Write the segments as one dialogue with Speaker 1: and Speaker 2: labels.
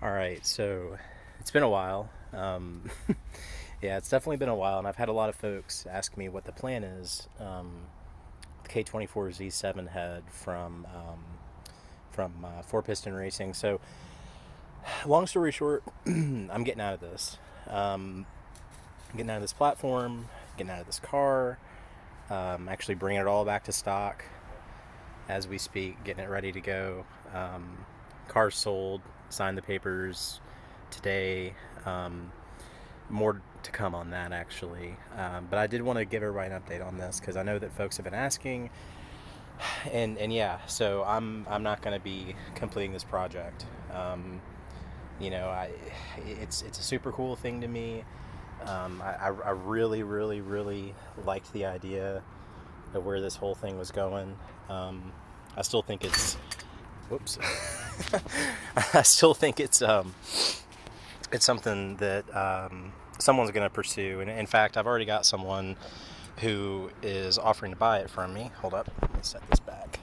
Speaker 1: All right, so it's been a while. Yeah, it's definitely been a while, and I've had a lot of folks ask me what the plan is. K24Z7 head from Four Piston Racing. So, long story short, I'm getting out of this. Getting out of this platform, getting out of this car. Actually bringing it all back to stock as we speak, getting it ready to go. Car's sold, signed the papers today. More to come on that actually, but I did want to give everybody an update on this because I know that folks have been asking, and yeah, so I'm not going to be completing this project. You know, it's a super cool thing to me. I really, really, really liked the idea of where this whole thing was going. I still think it's, whoops, I still think it's something that someone's going to pursue. And in fact, I've already got someone who is offering to buy it from me. Hold up, let me set this back.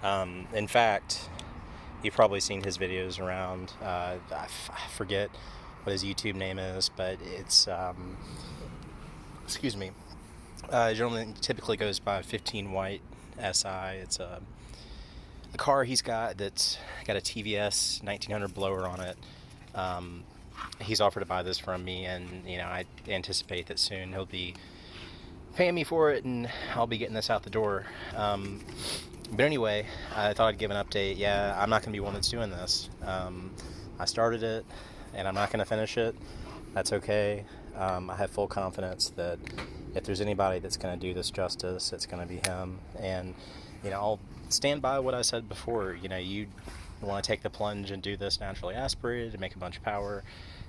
Speaker 1: In fact, you've probably seen his videos around. I forget what his YouTube name is, but it's excuse me. Gentleman typically goes by 15 White SI. It's a car he's got that's got a TVS 1900 blower on it. He's offered to buy this from me, and I anticipate that soon he'll be paying me for it, and I'll be getting this out the door. But anyway, I thought I'd give an update. Yeah, I'm not going to be one that's doing this. I started it, and I'm not going to finish it. That's okay. I have full confidence that if there's anybody that's going to do this justice, it's going to be him. And I'll stand by what I said before. You want to take the plunge and do this naturally aspirated and make a bunch of power.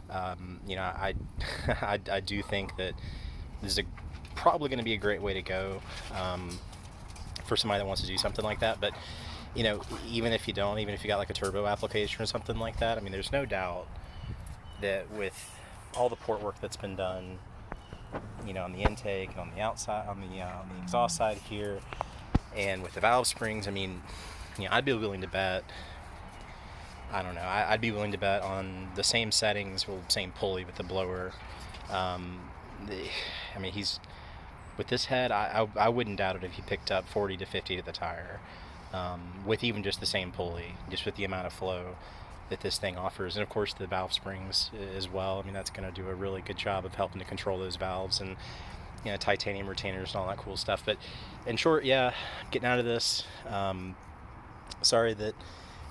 Speaker 1: I I do think that this is probably going to be a great way to go for somebody that wants to do something like that. But even if you don't, even if you got like a turbo application or something like that, I mean, there's no doubt that with all the port work that's been done, on the intake and on the outside, on the exhaust side here, and with the valve springs, I mean, I'd be willing to bet. I don't know. I'd be willing to bet on the same settings, well, same pulley with the blower. Um, I mean, he's with this head. I wouldn't doubt it if he picked up 40 to 50 to the tire, with even just the same pulley, just with the amount of flow that this thing offers, and of course the valve springs as well. I mean, that's going to do a really good job of helping to control those valves and titanium retainers and all that cool stuff. But in short, yeah, getting out of this. Sorry that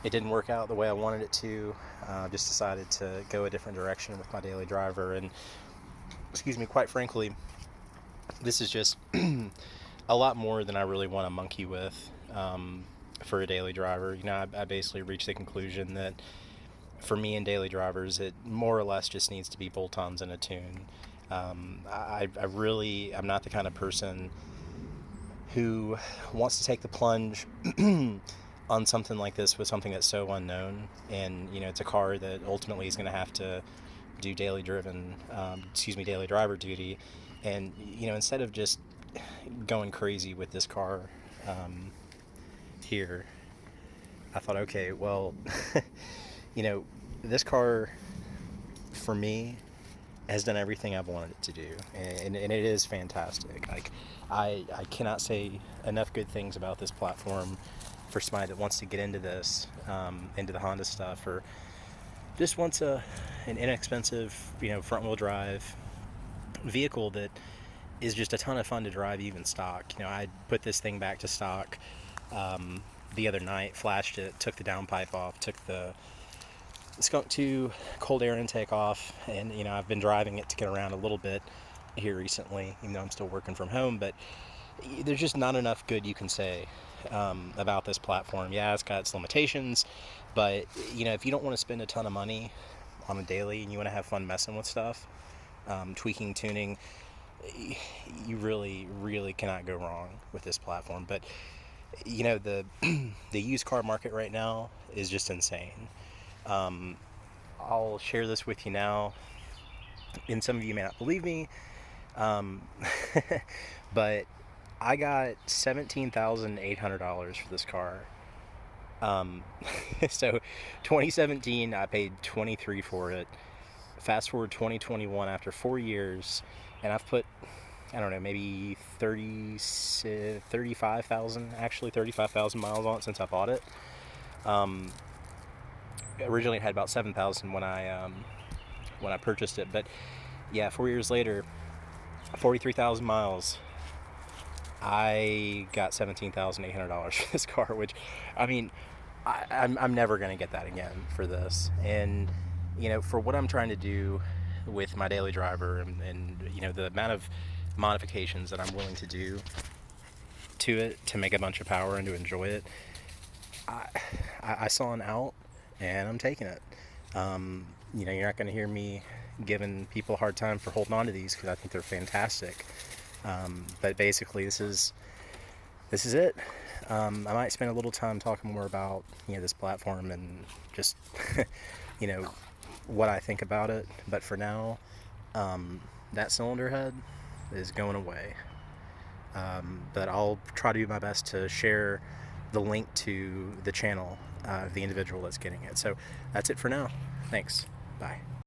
Speaker 1: it didn't work out the way I wanted it to. Just decided to go a different direction with my daily driver, and excuse me, quite frankly, this is just a lot more than I really want to monkey with for a daily driver. I basically reached the conclusion that for me and daily drivers, it more or less just needs to be bolt-ons and a tune. I'm not the kind of person who wants to take the plunge on something like this with something that's so unknown. And it's a car that ultimately is going to have to do daily driver duty. And instead of just going crazy with this car here, I thought, okay, well, this car for me has done everything I've wanted it to do, and it is fantastic. Like, I cannot say enough good things about this platform for somebody that wants to get into this, into the Honda stuff, or just wants an inexpensive, front wheel drive vehicle that is just a ton of fun to drive, even stock. I put this thing back to stock the other night, flashed it, took the downpipe off, took the Skunk 2 cold air intake off, and I've been driving it to get around a little bit here recently, even though I'm still working from home. But there's just not enough good you can say about this platform. Yeah, it's got its limitations, but if you don't want to spend a ton of money on a daily and you want to have fun messing with stuff, tweaking, tuning, you really, really cannot go wrong with this platform. But the the used car market right now is just insane. I'll share this with you now, and some of you may not believe me, um, but I got $17,800 for this car Um, so 2017, I paid 23 for it. Fast forward 2021, after 4 years, and I've put, I don't know, maybe 35,000, actually 35,000 miles on it since I bought it. Um, Originally it had about 7,000 when I purchased it, but yeah, 4 years later, 43,000 miles. I got $17,800 for this car, which, I mean, I'm never going to get that again for this. And, for what I'm trying to do with my daily driver and the amount of modifications that I'm willing to do to it to make a bunch of power and to enjoy it, I, I saw an out and I'm taking it. You're not going to hear me giving people a hard time for holding on to these because I think they're fantastic. But basically, this is it. I might spend a little time talking more about this platform and just you know what I think about it. But for now, that cylinder head is going away. But I'll try to do my best to share the link to the channel of the individual that's getting it. So that's it for now. Thanks. Bye.